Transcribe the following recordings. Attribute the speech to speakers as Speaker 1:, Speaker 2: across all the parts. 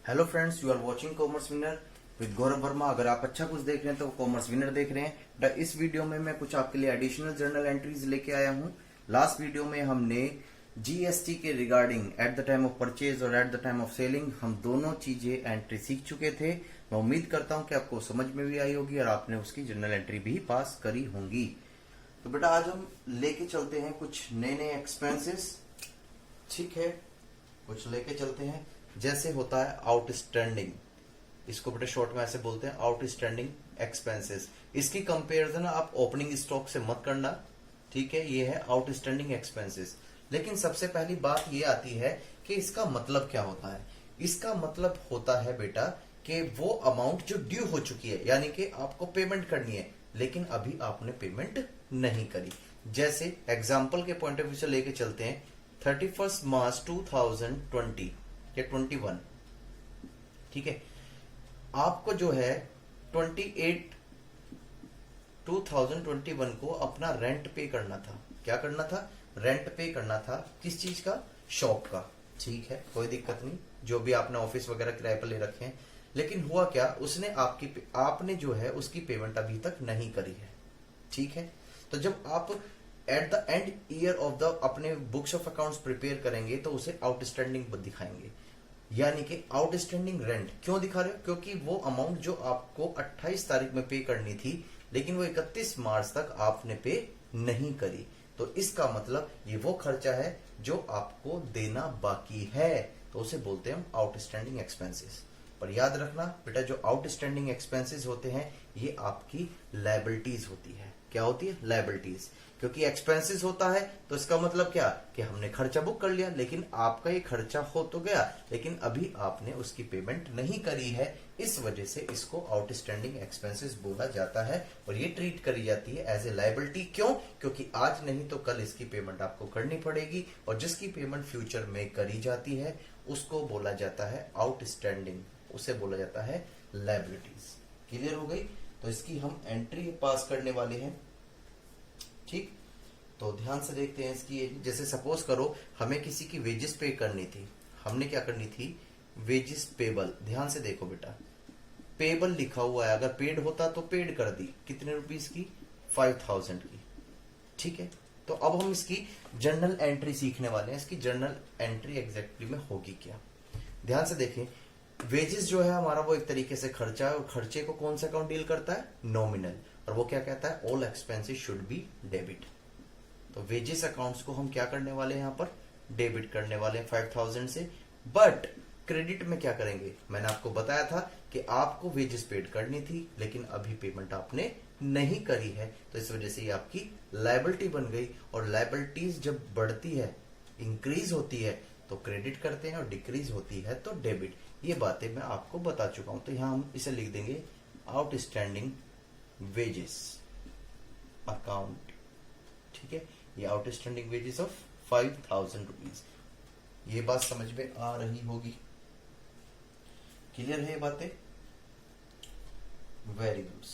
Speaker 1: Hello friends, you are watching commerce winner with Gaurav Verma. अगर आप अच्छा कुछ देख रहे हैं तो कॉमर्स विनर देख रहे हैं। इस वीडियो में मैं कुछ आपके लिए एडिशनल जर्नल एंट्रीज लेके आया हूं। लास्ट वीडियो में हमने जीएसटी के regarding at the time of purchase और at the time of selling हम दोनों चीजें एंट्री सीख चुके थे। मैं उम्मीद करता हूं कि आपको समझ में भी आई होगी और आपने उसकी जर्नल एंट्री भी पास करी होंगी। तो बेटा आज हम लेके चलते हैं कुछ नए नए एक्सपेंसेस। ठीक है, कुछ लेके चलते हैं। जैसे होता है आउटस्टैंडिंग, इसको बेटा शॉर्ट में ऐसे बोलते हैं आउटस्टैंडिंग एक्सपेंसेस। इसकी कंपैरिजन आप ओपनिंग स्टॉक से मत करना, ठीक है। ये है आउटस्टैंडिंग एक्सपेंसेस। लेकिन सबसे पहली बात ये आती है कि इसका मतलब क्या होता है। इसका मतलब होता है बेटा कि वो अमाउंट जो ड्यू हो चुकी है, यानी कि आपको पेमेंट करनी है लेकिन अभी आपने पेमेंट नहीं करी। जैसे एग्जाम्पल के पॉइंट ऑफ व्यू से लेके चलते हैं 31 मार्च 2020 या 21, ठीक है। आपको जो है 28 2021 को अपना रेंट पे करना था। क्या करना था? रेंट पे करना था। किस चीज का? शॉप का। ठीक है, कोई दिक्कत नहीं, जो भी आपने ऑफिस वगैरह किराए पर ले रखे हैं। लेकिन हुआ क्या, उसने आपने जो है उसकी पेमेंट अभी तक नहीं करी है। ठीक है, तो जब आप at the end year of the अपने बुक्स ऑफ अकाउंट्स प्रिपेयर करेंगे तो उसे आउटस्टैंडिंग दिखाएंगे, यानी कि आउटस्टैंडिंग रेंट। क्यों दिखा रहे हो? क्योंकि वो अमाउंट जो आपको 28 तारीख में पे करनी थी लेकिन वो 31 मार्च तक आपने पे नहीं करी। तो इसका मतलब ये वो खर्चा है जो आपको देना बाकी है, तो उसे बोलते हैं हम आउटस्टैंडिंग एक्सपेंसेस। पर याद रखना बेटा, जो आउटस्टैंडिंग एक्सपेंसेस होते हैं ये आपकी लायबिलिटीज होती है। क्या होती है? लायबिलिटीज। क्योंकि एक्सपेंसेस होता है तो इसका मतलब क्या कि हमने खर्चा बुक कर लिया, लेकिन आपका ये खर्चा हो तो गया लेकिन अभी आपने उसकी पेमेंट नहीं करी है। इस वजह से इसको आउटस्टैंडिंग एक्सपेंसेस बोला जाता है और ये ट्रीट करी जाती है एज ए लायबिलिटी। क्यों? क्योंकि आज नहीं तो कल इसकी पेमेंट आपको करनी पड़ेगी और जिसकी पेमेंट फ्यूचर में करी जाती है उसको बोला जाता है आउटस्टैंडिंग, उसे बोला जाता है लायबिलिटीज। क्लियर हो गई? तो इसकी हम एंट्री पास करने वाले हैं। ठीक, तो ध्यान से देखते हैं इसकी। जैसे सपोज करो हमें किसी की वेजेस पे करनी थी, हमने क्या करनी थी? Wages payable. ध्यान से देखो बेटा, पेबल लिखा हुआ है, अगर पेड होता तो पेड कर दी। कितने रुपीस की? 5000 की। ठीक है, तो अब हम इसकी जर्नल एंट्री सीखने वाले हैं। इसकी जर्नल एंट्री एग्जैक्टली में होगी क्या? ध्यान से देखें, वेजेस जो है हमारा वो एक तरीके से खर्चा है और खर्चे को कौन सा अकाउंट डील करता है? नॉमिनल। और वो क्या कहता है? All expenses should be debit. तो वेजेस अकाउंट्स को हम क्या करने वाले हैं? यहाँ पर डेबिट करने वाले हैं 5000 से। बट क्रेडिट में क्या करेंगे? मैंने आपको बताया था कि आपको वेजेस पेड करनी थी लेकिन अभी पेमेंट आपने नहीं करी है, तो इस वजह से ये आपकी लायबिलिटी बन गई। और लायबिलिटीज जब बढ़ती है, इंक्रीज होती है तो क्रेडिट करते हैं और डिक्रीज होती है तो डेबिट। ये बातें मैं आपको बता चुका हूं। तो यहां हम इसे लिख देंगे आउटस्टैंडिंग वेजेस अकाउंट। ठीक है, ये आउटस्टैंडिंग वेजेस ऑफ 5000 रुपीज। ये बात समझ में आ रही होगी? क्लियर है ये बातें? वेरी गुड,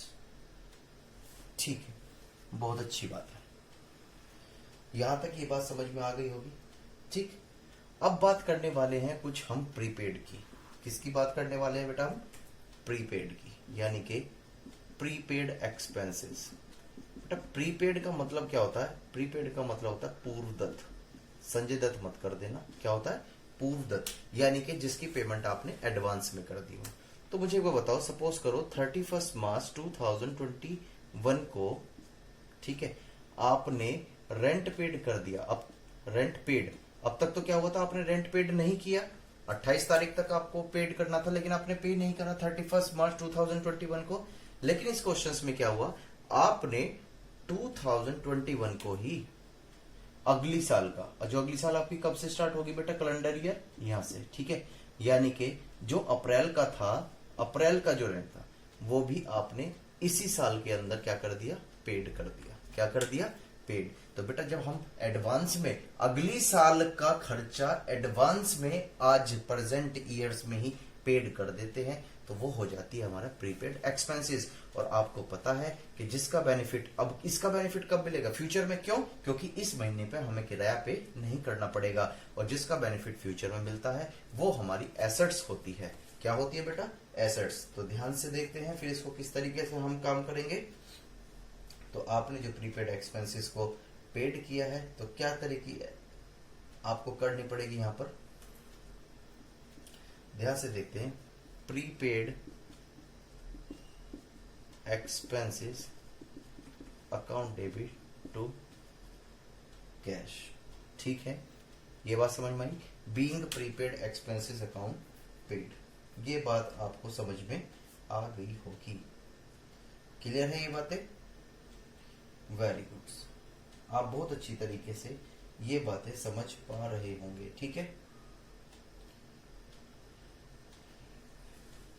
Speaker 1: ठीक है, बहुत अच्छी बात है। यहां तक ये बात समझ में आ गई होगी। ठीक, अब बात करने वाले हैं कुछ हम प्रीपेड की। किसकी बात करने वाले हैं बेटा? हम प्रीपेड की, यानी कि प्रीपेड एक्सपेंसेस। बेटा प्रीपेड का मतलब क्या होता है? प्रीपेड का मतलब होता है पूर्व दत्त। संजय दत्त मत कर देना। क्या होता है? पूर्व दत्त, यानी कि जिसकी पेमेंट आपने एडवांस में कर दी हो। तो मुझे वो बताओ, सपोज करो 31 मार्च 2021 को, ठीक है, आपने रेंट पेड कर दिया। अब रेंट पेड, अब तक तो क्या हुआ था? आपने रेंट पेड नहीं किया। 28 तारीख तक आपको पेड करना था लेकिन आपने पे नहीं करा 31 मार्च 2021 को। लेकिन इस क्वेश्चंस में क्या हुआ? आपने 2021 को ही अगली साल का, और जो अगली साल आपकी कब से स्टार्ट होगी बेटा? कैलेंडर ईयर यहां से। ठीक है, यानी कि जो अप्रैल का था, अप्रैल का जो रेंट था वो भी आपने इसी साल के अंदर क्या कर दिया? पेड कर दिया। क्या कर दिया? पेड। तो बेटा जब हम एडवांस में अगली साल का खर्चा एडवांस में आज प्रेजेंट ईयर्स में ही पेड कर देते हैं तो वो हो जाती है हमारा प्रीपेड एक्सपेंसेस। और आपको पता है कि जिसका बेनिफिट, अब इसका बेनिफिट कब मिलेगा? फ्यूचर में। क्यों? क्योंकि इस महीने पे हमें किराया पे नहीं करना पड़ेगा। और जिसका बेनिफिट फ्यूचर में मिलता है वो हमारी एसेट्स होती है। क्या होती है बेटा? एसेट्स। तो ध्यान से देखते हैं फिर इसको किस तरीके से हम काम करेंगे। तो आपने जो प्रीपेड एक्सपेंसेस को पेड किया है, तो क्या तरीके आपको करनी पड़ेगी यहां पर, ध्यान से देखते हैं। Prepaid expenses account debit to cash, ठीक है, ये बात समझ में आई। Being prepaid expenses account paid, ये बात आपको समझ में आ गई होगी। क्लियर है ये बातें? वेरी गुड, आप बहुत अच्छी तरीके से ये बातें समझ पा रहे होंगे, ठीक है।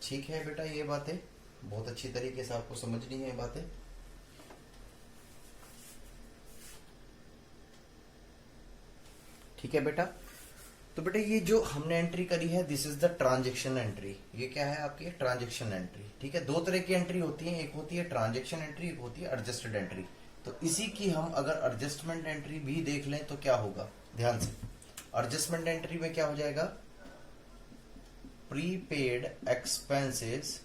Speaker 1: ठीक है बेटा, ये बातें बहुत अच्छी तरीके से आपको समझनी है ये बातें। ठीक है बेटा। तो बेटा ये जो हमने एंट्री करी है, this is the transaction entry. ये क्या है आपकी? ट्रांजेक्शन एंट्री, ठीक है। दो तरह की एंट्री होती है, एक होती है ट्रांजेक्शन एंट्री, एक होती है एडजस्टेड एंट्री। तो इसी की हम अगर एडजस्टमेंट एंट्री भी देख लें तो क्या होगा, ध्यान से। एडजस्टमेंट एंट्री में क्या हो जाएगा? प्रीपेड एक्सपेंसेस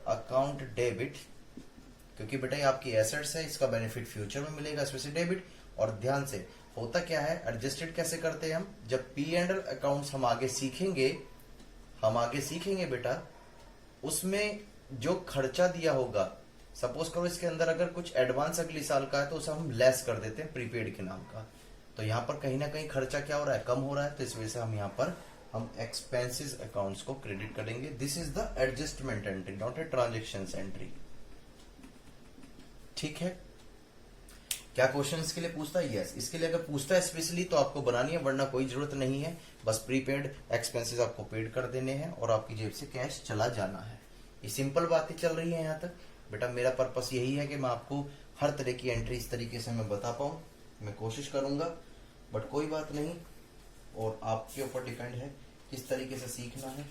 Speaker 1: अकाउंट डेबिट, क्योंकि बेटा ये आपकी एसेट्स है, इसका बेनिफिट फ्यूचर में मिलेगा, इसमें से डेबिट। और ध्यान से होता क्या है, एडजस्टेड कैसे करते हैं हम? जब पी एंड एल अकाउंट्स हम आगे सीखेंगे बेटा, उसमें जो खर्चा दिया होगा, सपोज करो इसके अंदर अगर कुछ एडवांस अगली साल का है तो उसे हम लेस कर देते हैं प्रीपेड के नाम का। तो यहां पर कहीं ना कहीं खर्चा क्या हो रहा है? कम हो रहा है। तो इस वजह से हम यहां पर हम एक्सपेंसेस अकाउंट्स को क्रेडिट करेंगे। This is the adjustment entry, not a transaction entry, ठीक है। क्या क्वेश्चन इसके लिए पूछता है? यस, इसके लिए अगर पूछता है स्पेशली तो आपको बनानी है, वरना कोई जरूरत नहीं है। बस प्रीपेड एक्सपेंसेस आपको पेड कर देने हैं और आपकी जेब से कैश चला जाना है। ये सिंपल बातें चल रही है यहाँ तक बेटा। मेरा पर्पस यही है कि मैं आपको हर तरह की एंट्री इस तरीके से मैं बता पाऊं, मैं कोशिश करूंगा, बट कोई बात नहीं, और आपके ऊपर डिपेंड है किस तरीके से सीखना है।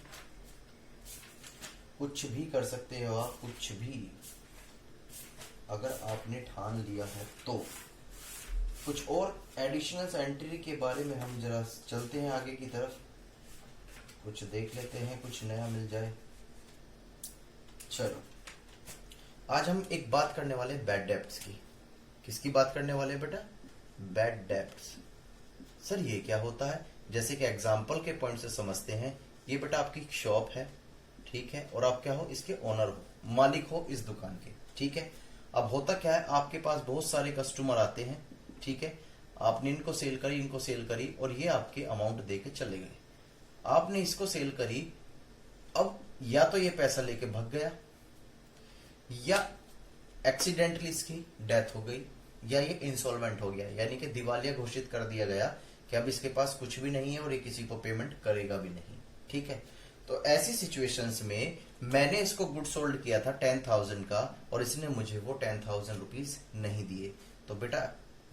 Speaker 1: कुछ भी कर सकते हो आप, कुछ भी, अगर आपने ठान लिया है तो। कुछ और एडिशनल एंट्री के बारे में हम जरा चलते हैं आगे की तरफ, कुछ देख लेते हैं, कुछ नया मिल जाए। चलो, आज हम एक बात करने वाले बैड डेब्ट्स की। किसकी बात करने वाले बेटा? Bad debts. सर ये क्या होता है? जैसे कि एग्जाम्पल के पॉइंट से समझते हैं। ये बेटा आपकी शॉप है, ठीक है, और आप क्या हो? इसके ओनर हो, मालिक हो इस दुकान के, ठीक है। अब होता क्या है, आपके पास बहुत सारे कस्टमर आते हैं, ठीक है। आपने इनको सेल करी और ये आपके अमाउंट दे के चले गए। आपने इसको सेल करी, अब या तो ये पैसा लेके भाग गया, या एक्सीडेंटली इसकी डेथ हो गई, या ये इंसॉल्वेंट हो गया, यानी कि दिवालिया घोषित कर दिया गया कि अब इसके पास कुछ भी नहीं है और ये किसी को पेमेंट करेगा भी नहीं, ठीक है। तो ऐसी सिचुएशंस में मैंने इसको गुड सोल्ड किया था 10,000 का, और इसने मुझे वो 10,000 रुपीज नहीं दिए, तो बेटा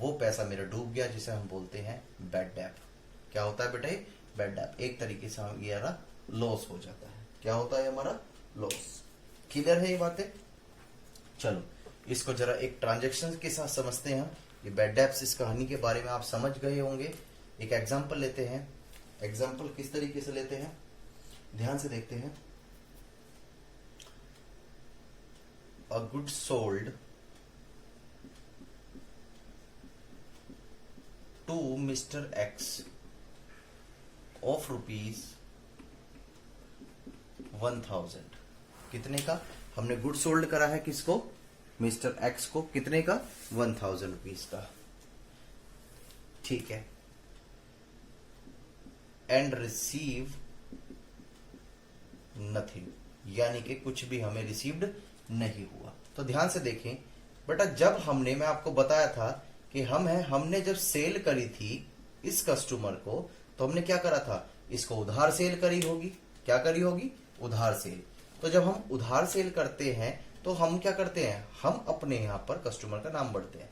Speaker 1: वो पैसा मेरा डूब गया, जिसे हम बोलते हैं बैड डेब्ट। क्या होता है बेटा? ये बैड डेब्ट एक तरीके से ये हमारा लॉस हो जाता है। क्या होता है हमारा? लॉस। क्लियर है ये बातें? चलो, इसको जरा एक ट्रांजेक्शन के साथ समझते हैं। ये बैड डेब्ट्स, इस कहानी के बारे में आप समझ गए होंगे। एक एग्जांपल लेते हैं। एग्जांपल किस तरीके से लेते हैं, ध्यान से देखते हैं। A good sold to mister X of rupees 1,000। कितने का? हमने गुड सोल्ड करा है किसको? मिस्टर एक्स को। कितने का? 1,000 रुपीज का, ठीक है। एंड रिसीव नथिंग, यानी कि कुछ भी हमें रिसीव्ड नहीं हुआ। तो ध्यान से देखें बेटा, जब हमने, मैं आपको बताया था कि हमने जब सेल करी थी इस कस्टमर को, तो हमने क्या करा था? इसको उधार सेल करी होगी। क्या करी होगी? उधार सेल। तो जब हम उधार सेल करते हैं तो हम क्या करते हैं? हम अपने यहां पर कस्टमर का नाम बढ़ते हैं।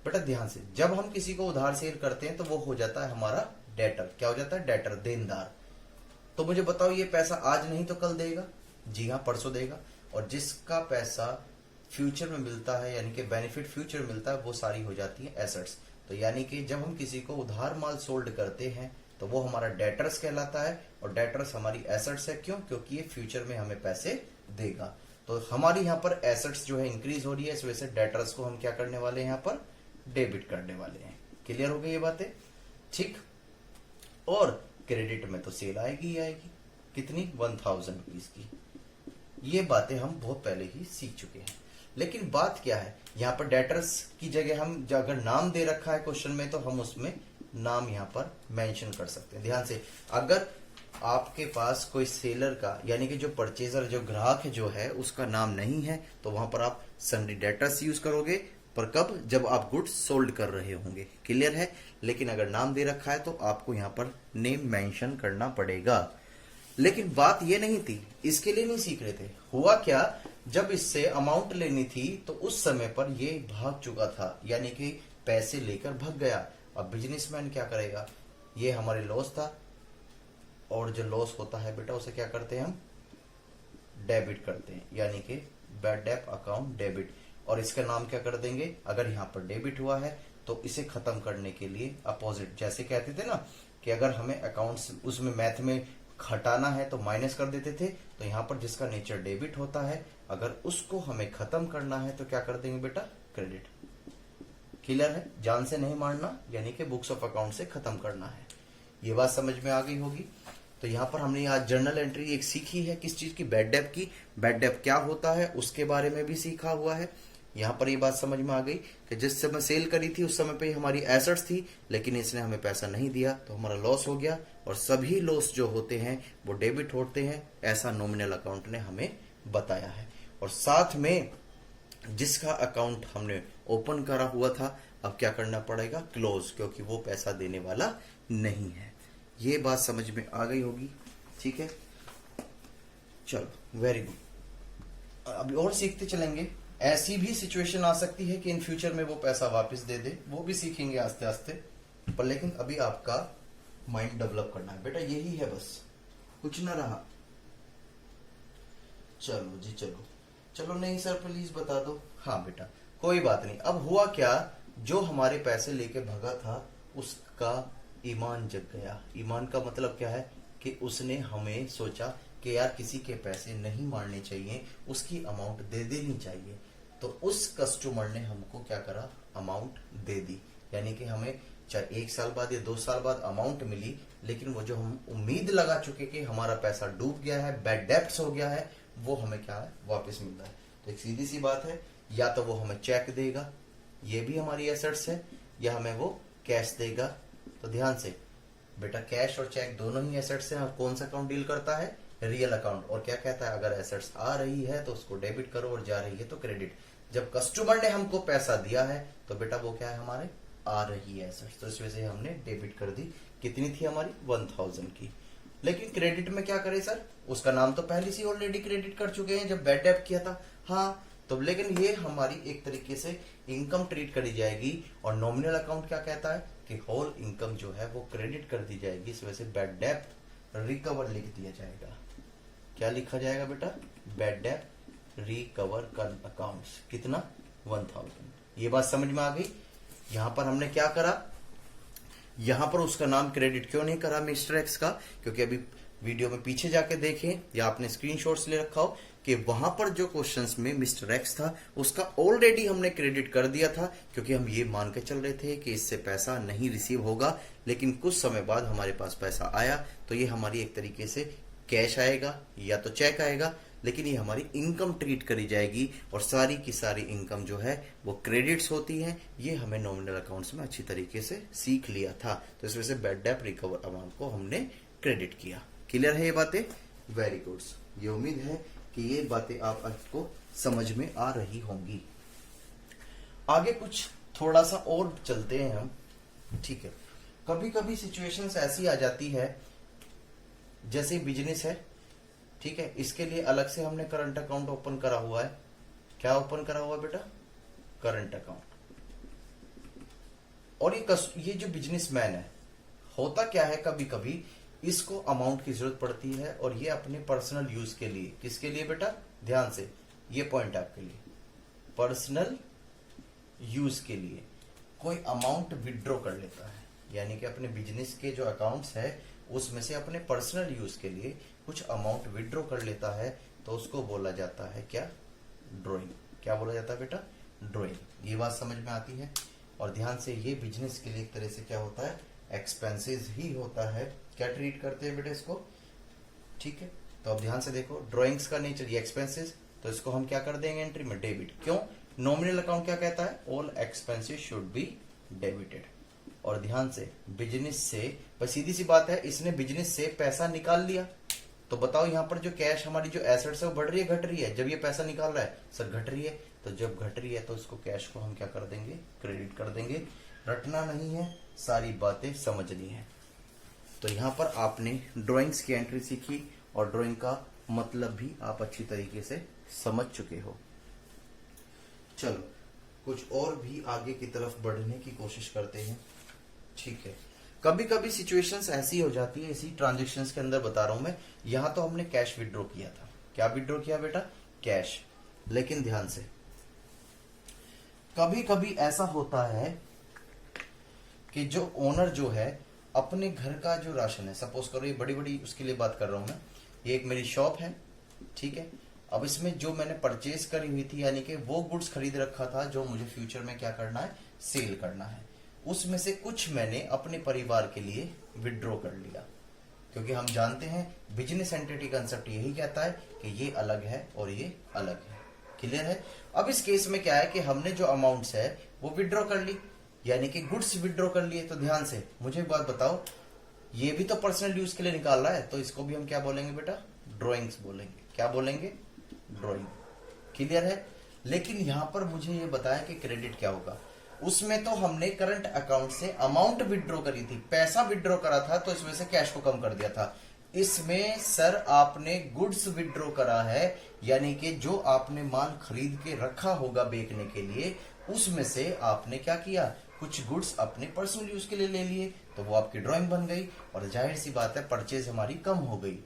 Speaker 1: बेटा ध्यान से, जब हम किसी को उधार सेल करते हैं तो वो हो जाता है हमारा डेटर। क्या हो जाता है? डेटर, देनदार। तो मुझे बताओ, ये पैसा आज नहीं तो कल देगा? जी हाँ, परसों देगा। और जिसका पैसा फ्यूचर में मिलता है, यानी कि बेनिफिट फ्यूचर मिलता है, वो सारी हो जाती है एसेट्स। तो यानी कि जब हम किसी को उधार माल सोल्ड करते हैं तो वो हमारा डेटर्स कहलाता है। और डेटर्स हमारी एसेट्स है, क्यों? क्योंकि ये फ्यूचर में हमें पैसे देगा। तो हमारी यहाँ पर एसेट्स जो है इंक्रीज हो रही है, इस वजह से डेटर्स को हम क्या करने वाले हैं, यहाँ पर डेबिट करने वाले हैं। क्लियर हो गई ये बातें? ठीक। और क्रेडिट में तो सेल आएगी ही आएगी, कितनी? 1000 रुपीज की। ये बातें हम बहुत पहले ही सीख चुके हैं। लेकिन बात क्या है, यहाँ पर डेटर्स की जगह हम अगर नाम दे रखा है क्वेश्चन में, तो हम उसमें नाम यहाँ पर मेंशन कर सकते हैं। ध्यान से, अगर आपके पास कोई सेलर का, यानी कि जो परचेजर, जो ग्राहक जो है, उसका नाम नहीं है, तो वहां पर आप सन्डी डेटर्स यूज करोगे। पर कब? जब आप गुड्स सोल्ड कर रहे होंगे। क्लियर है? लेकिन अगर नाम दे रखा है तो आपको यहाँ पर नेम मेंशन करना पड़ेगा। लेकिन बात ये नहीं थी, इसके लिए नहीं सीख रहे थे। हुआ क्या, जब इससे अमाउंट लेनी थी तो उस समय पर ये भाग चुका था, यानी कि पैसे लेकर भाग गया। अब बिजनेसमैन क्या करेगा? ये हमारे लॉस था, और जो लॉस होता है बेटा, उसे क्या करते हैं हम? डेबिट करते हैं, यानी कि बैड डेट अकाउंट डेबिट। और इसका नाम क्या कर देंगे? अगर यहाँ पर डेबिट हुआ है तो इसे खत्म करने के लिए अपोजिट, जैसे कहते थे ना कि अगर हमें अकाउंट्स उसमें मैथ में घटाना है तो माइनस कर देते थे, तो यहाँ पर जिसका नेचर डेबिट होता है, अगर उसको हमें खत्म करना है तो क्या कर देंगे बेटा? क्रेडिट। क्लियर है? जान से नहीं मारना, यानी कि बुक्स ऑफ अकाउंट से खत्म करना है। ये बात समझ में आ गई होगी। तो यहाँ पर हमने आज जर्नल एंट्री एक सीखी है, किस चीज की? बैड डेट की। बैड डेट क्या होता है उसके बारे में भी सीखा हुआ है। यहाँ पर ये बात समझ में आ गई कि जिस समय सेल करी थी उस समय पे हमारी एसेट्स थी, लेकिन इसने हमें पैसा नहीं दिया तो हमारा लॉस हो गया। और सभी लॉस जो होते हैं वो डेबिट होते हैं, ऐसा नॉमिनल अकाउंट ने हमें बताया है। और साथ में जिसका अकाउंट हमने ओपन करा हुआ था, अब क्या करना पड़ेगा? क्लोज, क्योंकि वो पैसा देने वाला नहीं है। ये बात समझ में आ गई होगी। ठीक है, चलो वेरी गुड। अभी और सीखते चलेंगे। ऐसी भी सिचुएशन आ सकती है कि इन फ्यूचर में वो पैसा वापस दे दे, वो भी सीखेंगे आस्ते आस्ते। पर लेकिन अभी आपका माइंड डेवलप करना है बेटा, यही है बस, कुछ ना रहा। चलो जी, चलो चलो। नहीं सर प्लीज बता दो। हाँ बेटा कोई बात नहीं। अब हुआ क्या, जो हमारे पैसे लेके भगा था उसका ईमान जग गया। ईमान का मतलब क्या है कि उसने हमें सोचा कि यार किसी के पैसे नहीं मारने चाहिए, उसकी अमाउंट दे देनी चाहिए। तो उस कस्टमर ने हमको क्या करा? अमाउंट दे दी। यानी कि हमें चाहे 1 साल बाद या 2 साल बाद अमाउंट मिली, लेकिन वो जो हम उम्मीद लगा चुके कि हमारा पैसा डूब गया है, बैड डेब्ट्स हो गया है, वो हमें क्या है? वापस मिल रहा है। तो एक सीधी सी बात है, या तो वो हमें चेक देगा, ये भी हमारी एसेट्स है, या हमें वो कैश देगा। तो ध्यान से बेटा, कैश और चेक दोनों ही एसेट्स हैं। और कौन सा अकाउंट डील करता है? Real account. और क्या कहता है? अगर एसेट्स आ रही है तो उसको डेबिट करो, और जा रही है तो क्रेडिट। जब कस्टमर ने हमको पैसा दिया है तो बेटा वो क्या है? हमारे आ रही है एसेट्स, तो इस वजह से हमने डेबिट कर दी। कितनी थी हमारी? 1000 की। लेकिन क्रेडिट में क्या करें सर? उसका नाम तो पहले से ऑलरेडी क्रेडिट कर चुके हैं जब बैड डेट किया था। हाँ, तो लेकिन ये हमारी एक तरीके से इनकम ट्रीट करी जाएगी। और नॉमिनल अकाउंट क्या कहता है कि होल इनकम जो है वो क्रेडिट कर दी जाएगी। इस वजह से बैड डेट रिकवर लिख दिया जाएगा। क्या लिखा जाएगा बेटा? Bad debt recover accounts. कितना? 1000। ये बात समझ में आ गई। यहां पर हमने क्या करा? यहां पर उसका नाम क्रेडिट क्यों नहीं करा मिस्टर एक्स का? क्योंकि अभी वीडियो में पीछे जाके देखें या आपने स्क्रीनशॉट्स ले रखा हो कि वहां पर जो क्वेश्चंस में मिस्टर एक्स था उसका ऑलरेडी हमने क्रेडिट कर दिया था, क्योंकि हम ये मान के चल रहे थे कि इससे पैसा नहीं रिसीव होगा। लेकिन कुछ समय बाद हमारे पास पैसा आया, तो ये हमारी एक तरीके से कैश आएगा या तो चेक आएगा, लेकिन ये हमारी इनकम ट्रीट करी जाएगी। और सारी की सारी इनकम जो है वो क्रेडिट्स होती है। ये हमें नॉमिनल अकाउंट्स में अच्छी तरीके से सीख लिया था। तो इस वजह से बैड डेट रिकवर अमाउंट को हमने क्रेडिट किया। क्लियर है ये बातें? Very good. ये उम्मीद है कि ये बातें आपको समझ में आ रही होंगी। आगे कुछ थोड़ा सा और चलते हैं हम। ठीक है, कभी कभी सिचुएशंस ऐसी आ जाती है, जैसे बिजनेस है, ठीक है, इसके लिए अलग से हमने करंट अकाउंट ओपन करा हुआ है। क्या ओपन करा हुआ है बेटा? Current account. और ये जो बिजनेसमैन है, होता क्या है, कभी कभी इसको अमाउंट की जरूरत पड़ती है और ये अपने पर्सनल यूज के लिए, किसके लिए बेटा? ध्यान से, ये पॉइंट आपके लिए, पर्सनल यूज के लिए कोई अमाउंट विड्रॉ कर लेता है। यानी कि अपने बिजनेस के जो अकाउंट्स है उसमें से अपने पर्सनल यूज के लिए कुछ अमाउंट विड्रॉ कर लेता है, तो उसको बोला जाता है क्या? ड्रॉइंग। क्या बोला जाता है बेटा? ड्रॉइंग। ये बात समझ में आती है। और ध्यान से, ये बिजनेस के लिए एक तरह से क्या होता है? एक्सपेंसेस ही होता है। क्या ट्रीट करते हैं बेटा इसको? ठीक है, तो अब ध्यान से देखो, ड्रॉइंग्स का नेचर ये एक्सपेंसेस, तो इसको हम क्या कर देंगे एंट्री में? डेबिट। क्यों? नॉमिनल अकाउंट क्या कहता है? All expenses should be debited. और ध्यान से, बिजनेस से, बस सीधी सी बात है, इसने बिजनेस से पैसा निकाल लिया, तो बताओ यहाँ पर जो कैश, हमारी जो एसेट्स है वो बढ़ रही है घट रही है? जब ये पैसा निकाल रहा है सर घट रही है, तो जब घट रही है तो इसको कैश को हम क्या कर देंगे? क्रेडिट कर देंगे। रटना नहीं है, सारी बातें समझनी है। तो यहाँ पर आपने ड्राइंग्स की एंट्री सीखी और ड्राइंग का मतलब भी आप अच्छी तरीके से समझ चुके हो। चलो कुछ और भी आगे की तरफ बढ़ने की कोशिश करते हैं। ठीक है, कभी कभी सिचुएशंस ऐसी हो जाती है, इसी ट्रांजेक्शन्स के अंदर बता रहा हूं मैं। यहां तो हमने कैश विड्रॉ किया था। क्या विड्रॉ किया बेटा? कैश। लेकिन ध्यान से, कभी कभी ऐसा होता है कि जो ओनर जो है अपने घर का जो राशन है, सपोज करो ये बड़ी बड़ी उसके लिए बात कर रहा हूं मैं, ये एक मेरी शॉप है, ठीक है। अब इसमें जो मैंने परचेज करी हुई थी, यानी कि वो गुड्स खरीद रखा था जो मुझे फ्यूचर में क्या करना है? सेल करना है। उसमें से कुछ मैंने अपने परिवार के लिए विड्रॉ कर लिया, क्योंकि हम जानते हैं बिजनेस एंटिटी कंसेप्ट यही कहता है कि ये अलग है और ये अलग है। क्लियर है? अब इस केस में क्या है कि हमने जो अमाउंट्स है वो विड्रॉ कर ली, यानी कि गुड्स विड्रॉ कर लिए। तो ध्यान से मुझे एक बात बताओ, ये भी तो पर्सनल यूज के लिए निकाल रहा है, तो इसको भी हम क्या बोलेंगे बेटा? ड्रॉइंग्स बोलेंगे। क्या बोलेंगे? ड्रॉइंग। क्लियर है? लेकिन यहां पर मुझे ये बताया कि क्रेडिट क्या होगा। उसमें तो हमने करंट अकाउंट से अमाउंट विड्रॉ करी थी, पैसा विड्रॉ करा था, तो इसमें से कैश को कम कर दिया था। इसमें सर आपने गुड्स विड्रॉ करा है, यानी कि जो आपने माल खरीद के रखा होगा बेचने के लिए, उसमें से आपने क्या किया? कुछ गुड्स अपने पर्सनल यूज के लिए ले लिए, तो वो आपकी ड्राइंग बन गई। और जाहिर सी बात है परचेज हमारी कम हो गई।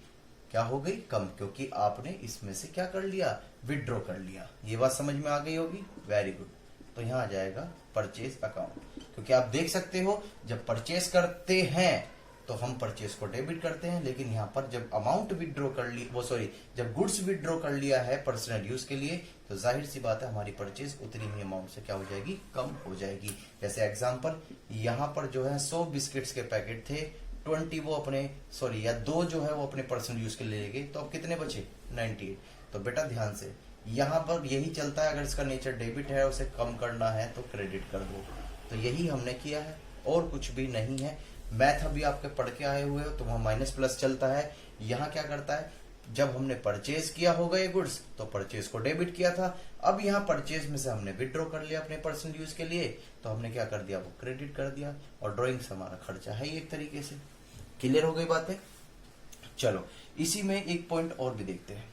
Speaker 1: क्या हो गई? कम, क्योंकि आपने इसमें से क्या कर लिया? विड्रॉ कर लिया। ये बात समझ में आ गई होगी? Very good. तो यहां आ जाएगा परचेज अकाउंट, क्योंकि आप देख सकते हो जब परचेज करते हैं तो हम परचेज को डेबिट करते हैं, लेकिन यहां पर जब अमाउंट विड्रॉ कर ली, वो सॉरी, जब गुड्स विड्रॉ कर लिया है पर्सनल यूज के लिए, तो जाहिर सी बात है हमारी परचेज उतनी ही अमाउंट से क्या हो जाएगी? कम हो जाएगी। जैसे एग्जांपल, यहां पर जो है 100 बिस्किट्स के पैकेट थे, 20 वो अपने सॉरी या 2 जो है वो अपने पर्सनल यूज के लिए ले गए, तो अब कितने बचे? 98। तो बेटा ध्यान से, यहां पर यही चलता है, अगर इसका नेचर डेबिट है, उसे कम करना है तो क्रेडिट कर दो। तो यही हमने किया है और कुछ भी नहीं है। मैथ अभी आपके पढ़ के आए हुए हो तो वहां माइनस प्लस चलता है। यहां क्या करता है? जब हमने परचेज किया होगा ये गुड्स, तो परचेज को डेबिट किया था। अब यहाँ परचेज में से हमने विड्रॉ कर लिया अपने पर्सनल यूज के लिए, तो हमने क्या कर दिया? वो क्रेडिट कर दिया। और ड्रॉइंग से हमारा खर्चा है ही एक तरीके से। क्लियर हो गई बातें? चलो इसी में एक पॉइंट और भी देखते हैं।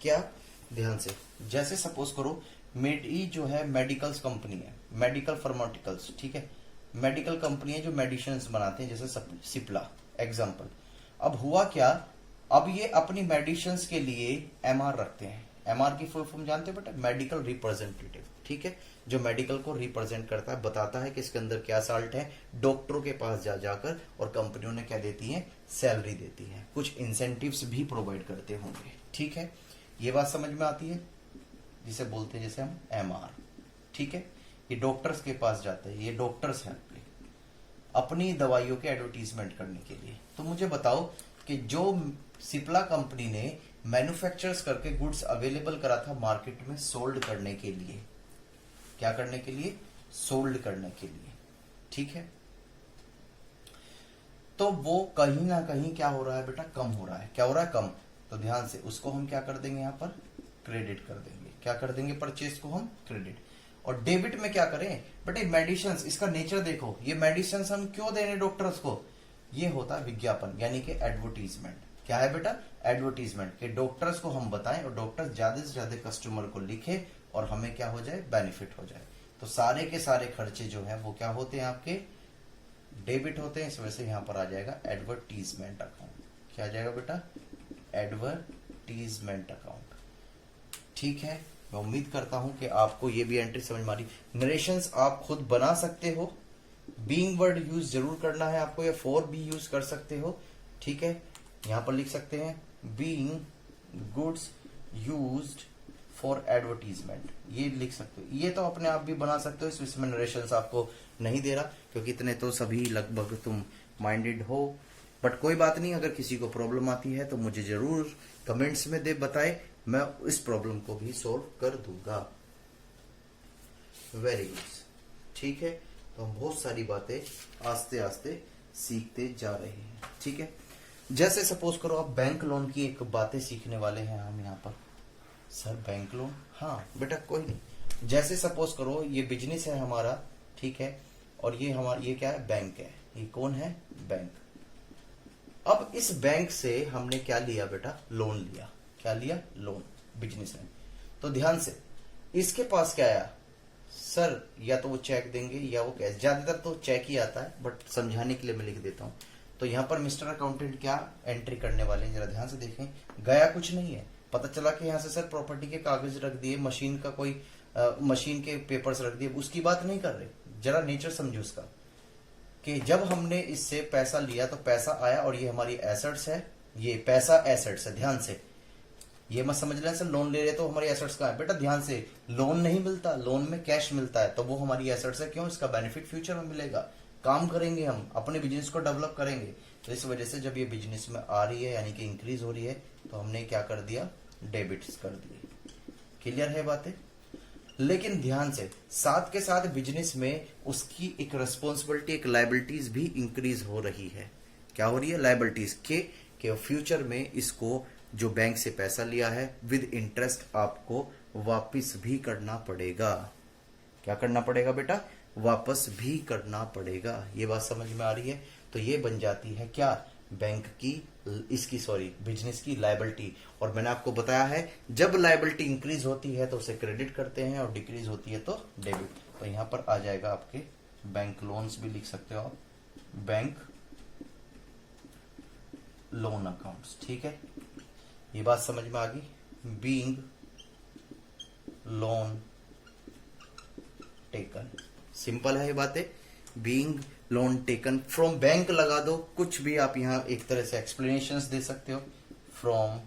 Speaker 1: क्या? ध्यान से, जैसे सपोज करो मेडी जो है मेडिकल्स कंपनी है, मेडिकल फार्मास्यूटिकल्स, ठीक है, मेडिकल कंपनी है जो मेडिसिन बनाते हैं, जैसे सिप्ला एग्जांपल। अब हुआ क्या? अब ये अपनी मेडिसिन के लिए एमआर रखते हैं। एमआर की फुल फॉर्म जानते हो बेटा? मेडिकल रिप्रेजेंटेटिव, ठीक है, जो मेडिकल को रिप्रेजेंट करता है, बताता है कि इसके अंदर क्या साल्ट है, डॉक्टरों के पास जाकर, और कंपनियों ने क्या देती है? सैलरी देती है, कुछ इंसेंटिव्स भी प्रोवाइड करते होंगे। ठीक है, ये बात समझ में आती है? जिसे बोलते हैं जैसे हम एमआर, ठीक है। ये डॉक्टर्स के पास जाते हैं, ये डॉक्टर्स हैं अपनी दवाइयों के एडवर्टीजमेंट करने के लिए। तो मुझे बताओ कि जो सिप्ला कंपनी ने मैन्युफैक्चर्स करके गुड्स अवेलेबल करा था मार्केट में सोल्ड करने के लिए, क्या करने के लिए? सोल्ड करने के लिए, ठीक है। तो वो कहीं ना कहीं क्या हो रहा है बेटा? कम हो रहा है। क्या हो रहा है? कम। तो ध्यान से, उसको हम क्या कर देंगे? यहाँ पर क्रेडिट कर देंगे। क्या कर देंगे? परचेज को हम क्रेडिट। और डेबिट में क्या करें बेटे? मेडिसिन, इसका नेचर देखो, ये मेडिसिन हम क्यों दे रहे हैं डॉक्टर्स को? ये होता है विज्ञापन, यानी कि एडवर्टीजमेंट। क्या है बेटा? एडवर्टीजमेंट, कि डॉक्टर्स को हम बताएं और डॉक्टर ज्यादा से ज्यादा कस्टमर को लिखे और हमें क्या हो जाए? बेनिफिट हो जाए। तो सारे के सारे खर्चे जो है वो क्या होते हैं? आपके डेबिट होते हैं। इस वजह से यहां पर आ जाएगा एडवर्टीजमेंट अकाउंट। क्या आ जाएगा बेटा? एडवर्टीजमेंट अकाउंट, ठीक है। मैं उम्मीद करता हूं कि आपको ये भी एंट्री समझ में आ रही। नरेशंस आप खुद बना सकते हो, बीइंग वर्ड यूज जरूर करना है आपको, या फॉर भी यूज कर सकते हो, ठीक है। यहां पर लिख सकते हैं being goods used for advertisement, ये लिख सकते हो। ये तो अपने आप भी बना सकते हो, इसमें नरेशंस आपको नहीं दे रहा क्योंकि इतने तो सभी लगभग तुम माइंडेड हो। बट कोई बात नहीं, अगर किसी को प्रॉब्लम आती है तो मुझे जरूर कमेंट्स में दे बताए, मैं इस प्रॉब्लम को भी सॉल्व कर दूंगा। वेरी गुड, ठीक है। तो हम बहुत सारी बातें आस्ते आस्ते सीखते जा रहे हैं, ठीक है। जैसे सपोज करो आप बैंक लोन की एक बातें सीखने वाले हैं हम यहाँ पर। सर बैंक लोन, हाँ बेटा कोई नहीं। जैसे सपोज करो ये बिजनेस है हमारा, ठीक है, और ये हमारा ये क्या है, बैंक है। ये कौन है, बैंक। अब इस बैंक से हमने क्या लिया बेटा, लोन लिया। क्या लिया, लोन, बिजनेस में। तो ध्यान से, इसके पास क्या आया सर, या तो वो चेक देंगे या वो कैश, ज्यादातर तो चेक ही आता है, बट समझाने के लिए मैं लिख देता हूं। तो यहां पर मिस्टर अकाउंटेंट क्या एंट्री करने वाले हैं, जरा ध्यान से देखें। गया कुछ नहीं है, पता चला कि यहां से सर प्रॉपर्टी के कागज रख दिए, मशीन का कोई मशीन के पेपर्स रख दिए, उसकी बात नहीं कर रहे। जरा नेचर समझो उसका, कि जब हमने इससे पैसा लिया तो पैसा आया और ये हमारी एसेट्स है, ये पैसा एसेट्स है। ध्यान से ये मत समझ लें सर लोन ले रहे तो हमारी एसेट्स कहाँ है, बेटा ध्यान से, लोन नहीं मिलता, लोन में कैश मिलता है, तो वो हमारी एसेट्स है। क्यों, इसका बेनिफिट फ्यूचर में मिलेगा, काम करेंगे हम, अपने बिजनेस को डेवलप करेंगे। तो इस वजह से जब ये बिजनेस में आ रही है, यानी कि इंक्रीज हो रही है, तो हमने क्या कर दिया, डेबिट्स कर दिए। क्लियर है बातें। लेकिन ध्यान से, साथ के साथ बिजनेस में उसकी एक रिस्पॉन्सिबिलिटी, एक लायबिलिटीज भी इंक्रीज हो रही है। क्या हो रही है, लायबिलिटीज के फ्यूचर में इसको जो बैंक से पैसा लिया है विद इंटरेस्ट आपको वापस भी करना पड़ेगा। क्या करना पड़ेगा बेटा, वापस भी करना पड़ेगा। ये बात समझ में आ रही है। तो ये बन जाती है क्या, बैंक की, इसकी सॉरी बिजनेस की लायबिलिटी। और मैंने आपको बताया है जब लायबिलिटी इंक्रीज होती है तो उसे क्रेडिट करते हैं और डिक्रीज होती है तो डेबिट। तो यहां पर आ जाएगा आपके बैंक लोन्स भी लिख सकते हो आप, बैंक लोन अकाउंट्स, ठीक है। ये बात समझ में आ गई, बीइंग लोन टेकन, सिंपल है ये बातें। Being loan taken from bank लगा दो, कुछ भी आप यहां एक तरह से एक्सप्लेनेशंस दे सकते हो, फ्रॉम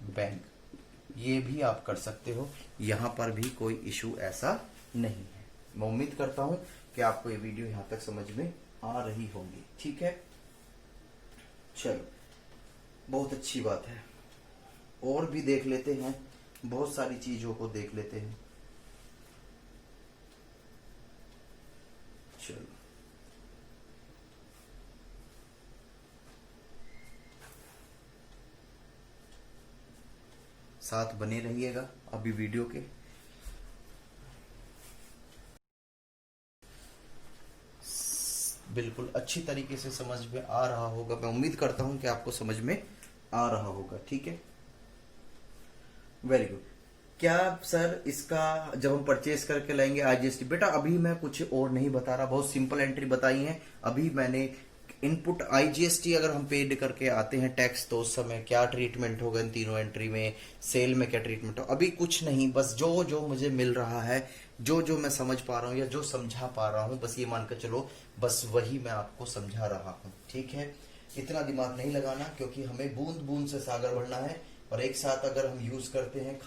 Speaker 1: बैंक, ये भी आप कर सकते हो। यहां पर भी कोई इशू ऐसा नहीं है। मैं उम्मीद करता हूं कि आपको ये वीडियो यहां तक समझ में आ रही होगी, ठीक है। चलो बहुत अच्छी बात है, और भी देख लेते हैं, बहुत सारी चीजों को देख लेते हैं। चलो साथ बने रहिएगा अभी वीडियो के। बिल्कुल अच्छी तरीके से समझ में आ रहा होगा, मैं उम्मीद करता हूं कि आपको समझ में आ रहा होगा, ठीक है। Very good. क्या सर इसका जब हम परचेज करके लाएंगे आईजीएसटी, बेटा अभी मैं कुछ और नहीं बता रहा, बहुत सिंपल एंट्री बताई है। अभी मैंने इनपुट आईजीएसटी अगर हम पेड करके आते हैं टैक्स, तो उस समय क्या ट्रीटमेंट होगा इन तीनों एंट्री में, सेल में क्या ट्रीटमेंट हो, अभी कुछ नहीं, बस जो जो मुझे मिल रहा है, जो जो मैं समझ पा रहा हूं या जो समझा पा रहा हूं, बस ये मानकर चलो बस वही मैं आपको समझा रहा हूं, ठीक है। इतना दिमाग नहीं लगाना, क्योंकि हमें बूंद बूंद से सागर बढ़ना है। और एक साथ अगर हम यूज करते हैं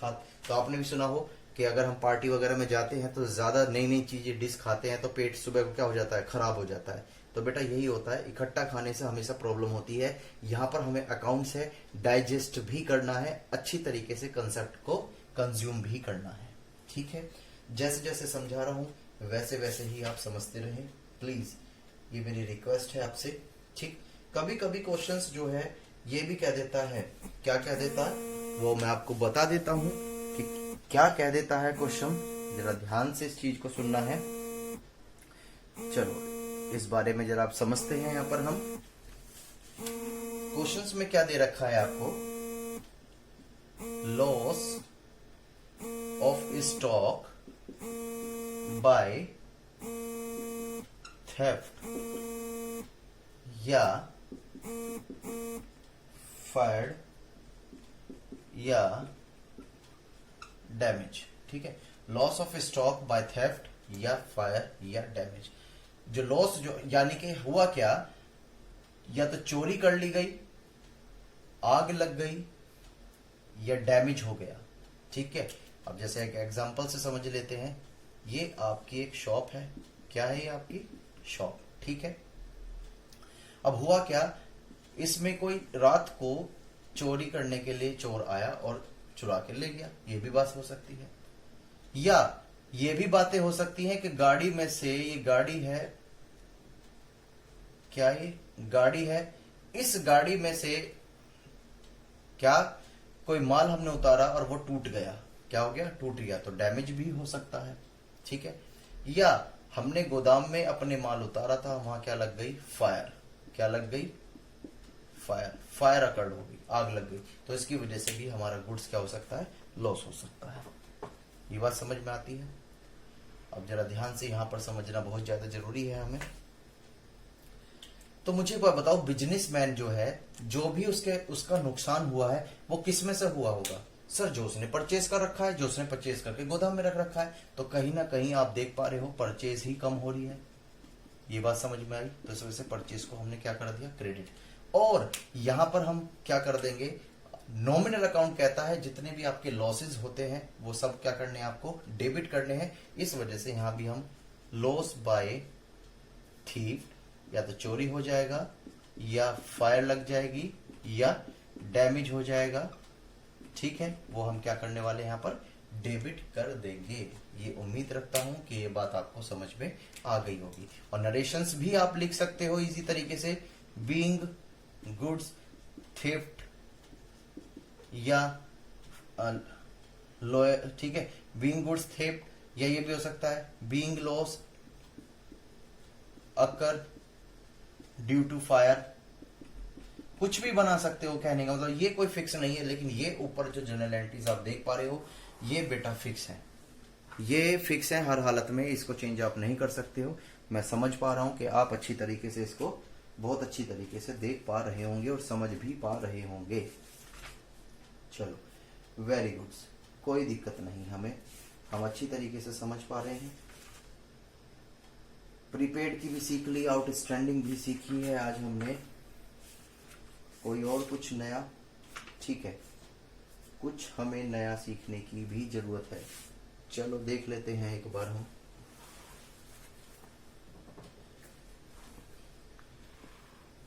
Speaker 1: तो आपने भी सुना हो कि अगर हम पार्टी वगैरह में जाते हैं तो ज्यादा नई नई चीजें डिश खाते हैं तो पेट सुबह को क्या हो जाता है, खराब हो जाता है। तो बेटा यही होता है, इकट्ठा खाने से हमेशा प्रॉब्लम होती है। यहाँ पर हमें अकाउंट्स है, डाइजेस्ट भी करना है, अच्छी तरीके से कंसेप्ट को कंज्यूम भी करना है, ठीक है। जैसे जैसे समझा रहा हूं वैसे वैसे ही आप समझते रहें प्लीज, ये मेरी रिक्वेस्ट है आपसे, ठीक। कभी कभी क्वेश्चंस जो है ये भी कह देता है, क्या कह देता है वो मैं आपको बता देता हूं कि क्या कह देता है क्वेश्चन, जरा ध्यान से इस चीज को सुनना है। चलो इस बारे में जरा आप समझते हैं। यहां पर हम क्वेश्चंस में क्या दे रखा है आपको, loss of stock by theft या फायर्ड या डैमेज। ठीक है, loss of stock by theft या फायर या डैमेज। जो लॉस, जो यानी कि हुआ क्या, या तो चोरी कर ली गई, आग लग गई, या डैमेज हो गया। ठीक है, अब जैसे एक एग्जांपल से समझ लेते हैं। ये आपकी एक शॉप है, क्या है ये आपकी शॉप, ठीक है। अब हुआ क्या, इसमें कोई रात को चोरी करने के लिए चोर आया और चुरा के ले गया, ये भी बात हो सकती है। या ये भी बातें हो सकती हैं कि गाड़ी में से, ये गाड़ी है, क्या ये गाड़ी है, इस गाड़ी में से क्या कोई माल हमने उतारा और वो टूट गया, क्या हो गया, टूट गया, तो डैमेज भी हो सकता है। ठीक है, या हमने गोदाम में अपने माल उतारा था, वहां क्या लग गई, फायर, क्या लग गई, फायर, फायर अकर्ड हो गई, आग लग गई, तो इसकी वजह से भी हमारा गुड्स क्या हो सकता है, लॉस हो सकता है। ये बात समझ में आती है। अब जरा ध्यान से यहां पर समझना बहुत ज्यादा जरूरी है हमें। तो मुझे बताओ, बिजनेसमैन जो है, जो भी उसका नुकसान हुआ है वो किस में से हुआ होगा? सर, जो उसने परचेज कर रखा है, जो उसने परचेज करके गोदाम में रख रखा है, तो कहीं ना कहीं आप देख पा रहे हो परचेज ही कम हो रही है। ये बात समझ में आई। तो इस वजह से परचेज को हमने क्या कर दिया, क्रेडिट। और यहां पर हम क्या कर देंगे, नॉमिनल अकाउंट कहता है जितने भी आपके लॉसेज होते हैं वो सब क्या करने हैं, आपको डेबिट करने हैं। इस वजह से यहां भी हम लॉस बाय थीफ, या तो चोरी हो जाएगा, या फायर लग जाएगी, या डैमेज हो जाएगा। ठीक है, वो हम क्या करने वाले हैं, यहां पर डेबिट कर देंगे। ये उम्मीद रखता हूं कि ये बात आपको समझ में आ गई होगी। और नरेशंस भी आप लिख सकते हो इजी तरीके से, बीइंग गुड्स थेफ्ट या ठीक है, बीइंग गुड्स थेफ्ट, या ये भी हो सकता है being loss occur due to fire, कुछ भी बना सकते हो। कहने का मतलब ये कोई फिक्स नहीं है, लेकिन ये ऊपर जो जनरल एंट्रीज आप देख पा रहे हो ये बेटा फिक्स है, ये फिक्स है हर हालत में, इसको चेंज आप नहीं कर सकते हो। मैं समझ पा रहा हूं कि आप अच्छी तरीके से इसको बहुत अच्छी तरीके से देख पा रहे होंगे और समझ भी पा रहे होंगे। चलो, वेरी गुड, कोई दिक्कत नहीं, हम अच्छी तरीके से समझ पा रहे हैं। प्रीपेड की भी सीख ली, आउटस्टैंडिंग भी सीखी है आज हमने। कोई और कुछ नया? ठीक है, कुछ हमें नया सीखने की भी जरूरत है। चलो देख लेते हैं एक बार हम।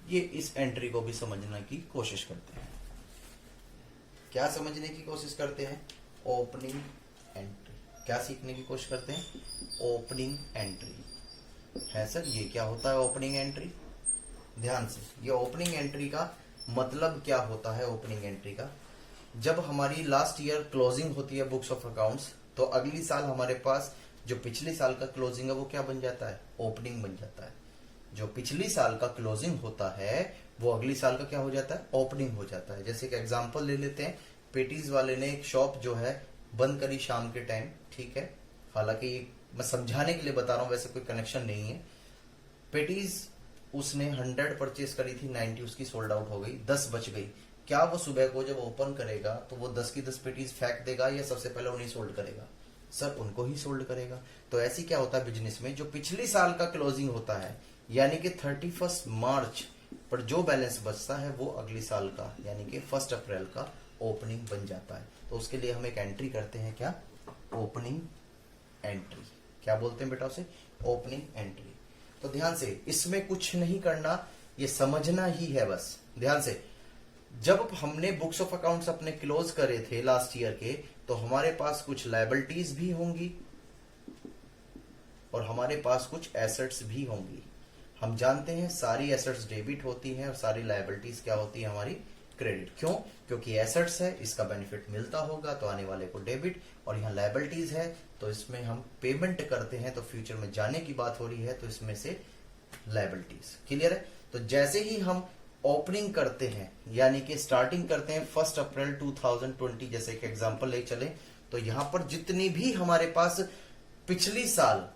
Speaker 1: ये इस एंट्री को भी समझने की कोशिश करते हैं। क्या समझने की कोशिश करते हैं? Opening entry. क्या सीखने की कोशिश करते हैं? ओपनिंग एंट्री है सर। ये क्या होता है ओपनिंग एंट्री? ध्यान से, ये ओपनिंग एंट्री का मतलब क्या होता है? ओपनिंग एंट्री का, जब हमारी लास्ट ईयर क्लोजिंग होती है बुक्स ऑफ अकाउंट्स, तो अगली साल हमारे पास जो पिछले साल का क्लोजिंग है वो क्या बन जाता है? ओपनिंग बन जाता है। जो पिछली साल का क्लोजिंग होता है वो अगली साल का क्या हो जाता है? ओपनिंग हो जाता है। जैसे एक एग्जांपल ले लेते हैं, पेटीज वाले ने एक शॉप जो है बंद करी शाम के टाइम, ठीक है, हालांकि मैं समझाने के लिए बता रहा हूं, वैसे कोई कनेक्शन नहीं है। पेटीज उसने 100 परचेज करी थी, 90 उसकी सोल्ड आउट हो गई, 10 बच गई। क्या वो सुबह को जब ओपन करेगा तो वो 10 की 10 पेटीज फेंक देगा या सबसे पहले उन्हें सोल्ड करेगा? सर, उनको ही सोल्ड करेगा। तो ऐसी क्या होता है बिजनेस में, जो पिछली साल का क्लोजिंग होता है यानी कि 31 मार्च पर जो बैलेंस बचता है वो अगली साल का यानी कि 1 अप्रैल का ओपनिंग बन जाता है। तो उसके लिए हम एक एंट्री करते हैं, क्या? Opening entry. क्या बोलते हैं बेटा उसे? Opening entry. तो ध्यान से, इसमें कुछ नहीं करना, ये समझना ही है बस। ध्यान से, जब हमने बुक्स ऑफ अकाउंट्स अपने क्लोज करे थे लास्ट ईयर के, तो हमारे पास कुछ लायबिलिटीज भी होंगी और हमारे पास कुछ एसेट्स भी होंगी। हम जानते हैं सारी एसेट्स डेबिट होती हैं और सारी लायबिलिटीज क्या होती है? हमारी क्रेडिट। क्यों? क्योंकि एसेट्स है, इसका बेनिफिट मिलता होगा तो आने वाले को डेबिट, और यहाँ लायबिलिटीज है तो इसमें हम पेमेंट करते हैं, तो फ्यूचर में जाने की बात हो रही है तो इसमें से लायबिलिटीज। क्लियर है? तो जैसे ही हम ओपनिंग करते हैं यानी कि स्टार्टिंग करते हैं 1 अप्रैल 2020, जैसे एक एग्जांपल ले चले, तो यहां पर जितनी भी हमारे पास पिछली साल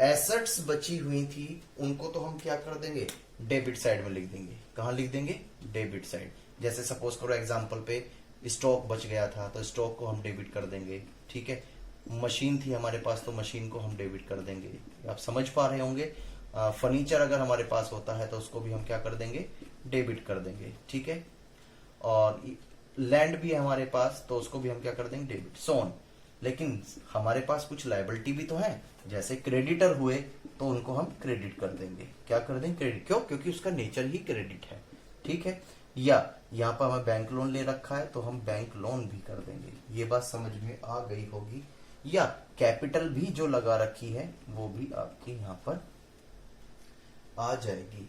Speaker 1: एसेट्स बची हुई थी उनको तो हम क्या कर देंगे? डेबिट साइड में लिख देंगे। कहां लिख देंगे? Debit side. जैसे सपोज करो एग्जांपल पे स्टॉक बच गया था तो स्टॉक को हम डेबिट कर देंगे, ठीक है। मशीन थी हमारे पास तो मशीन को हम डेबिट कर देंगे, आप समझ पा रहे होंगे। फर्नीचर अगर हमारे पास होता है तो उसको भी हम क्या कर देंगे, डेबिट कर देंगे, ठीक है। और लैंड भी है हमारे पास तो उसको भी हम क्या कर देंगे, डेबिट, सोन। लेकिन हमारे पास कुछ लायबिलिटी भी तो है, जैसे क्रेडिटर हुए तो उनको हम क्रेडिट कर देंगे, क्या कर देंगे, क्रेडिट। क्यों, क्योंकि उसका नेचर ही क्रेडिट है, ठीक है। या यहाँ पर हमें बैंक लोन ले रखा है तो हम बैंक लोन भी कर देंगे, ये बात समझ में आ गई होगी। या कैपिटल भी जो लगा रखी है वो भी आपके यहाँ पर आ जाएगी,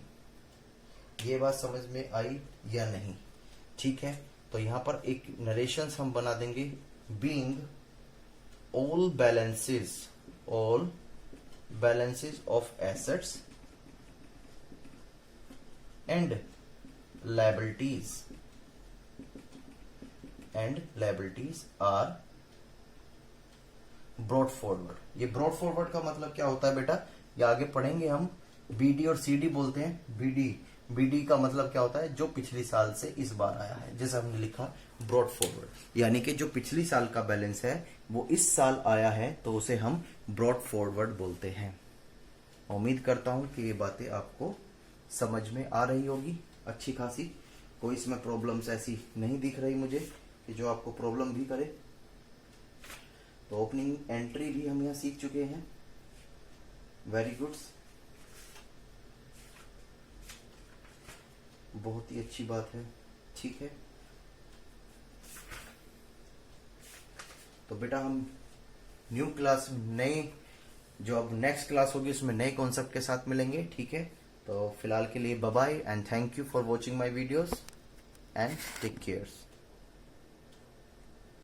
Speaker 1: ये बात समझ में आई या नहीं, ठीक है। तो यहाँ पर एक नरेशंस हम बना देंगे, being all balances of assets and liabilities are brought forward। ये brought forward का मतलब क्या होता है बेटा, ये आगे पढ़ेंगे हम। बीडी और सीडी बोलते हैं। बीडी का मतलब क्या होता है, जो पिछली साल से इस बार आया है, जैसे हमने लिखा ब्रॉड फॉरवर्ड, यानी कि जो पिछली साल का बैलेंस है वो इस साल आया है तो उसे हम ब्रॉड फॉरवर्ड बोलते हैं। उम्मीद करता हूं कि ये बातें आपको समझ में आ रही होगी अच्छी खासी, कोई इसमें प्रॉब्लम्स ऐसी नहीं दिख रही मुझे कि जो आपको प्रॉब्लम भी करे। तो ओपनिंग एंट्री भी हम यहाँ सीख चुके हैं, वेरी गुड, बहुत ही अच्छी बात है, ठीक है। तो बेटा हम न्यू क्लास, नई जो अब नेक्स्ट क्लास होगी उसमें नए कॉन्सेप्ट के साथ मिलेंगे, ठीक है। तो फिलहाल के लिए bye bye and thank you for watching my videos and take care.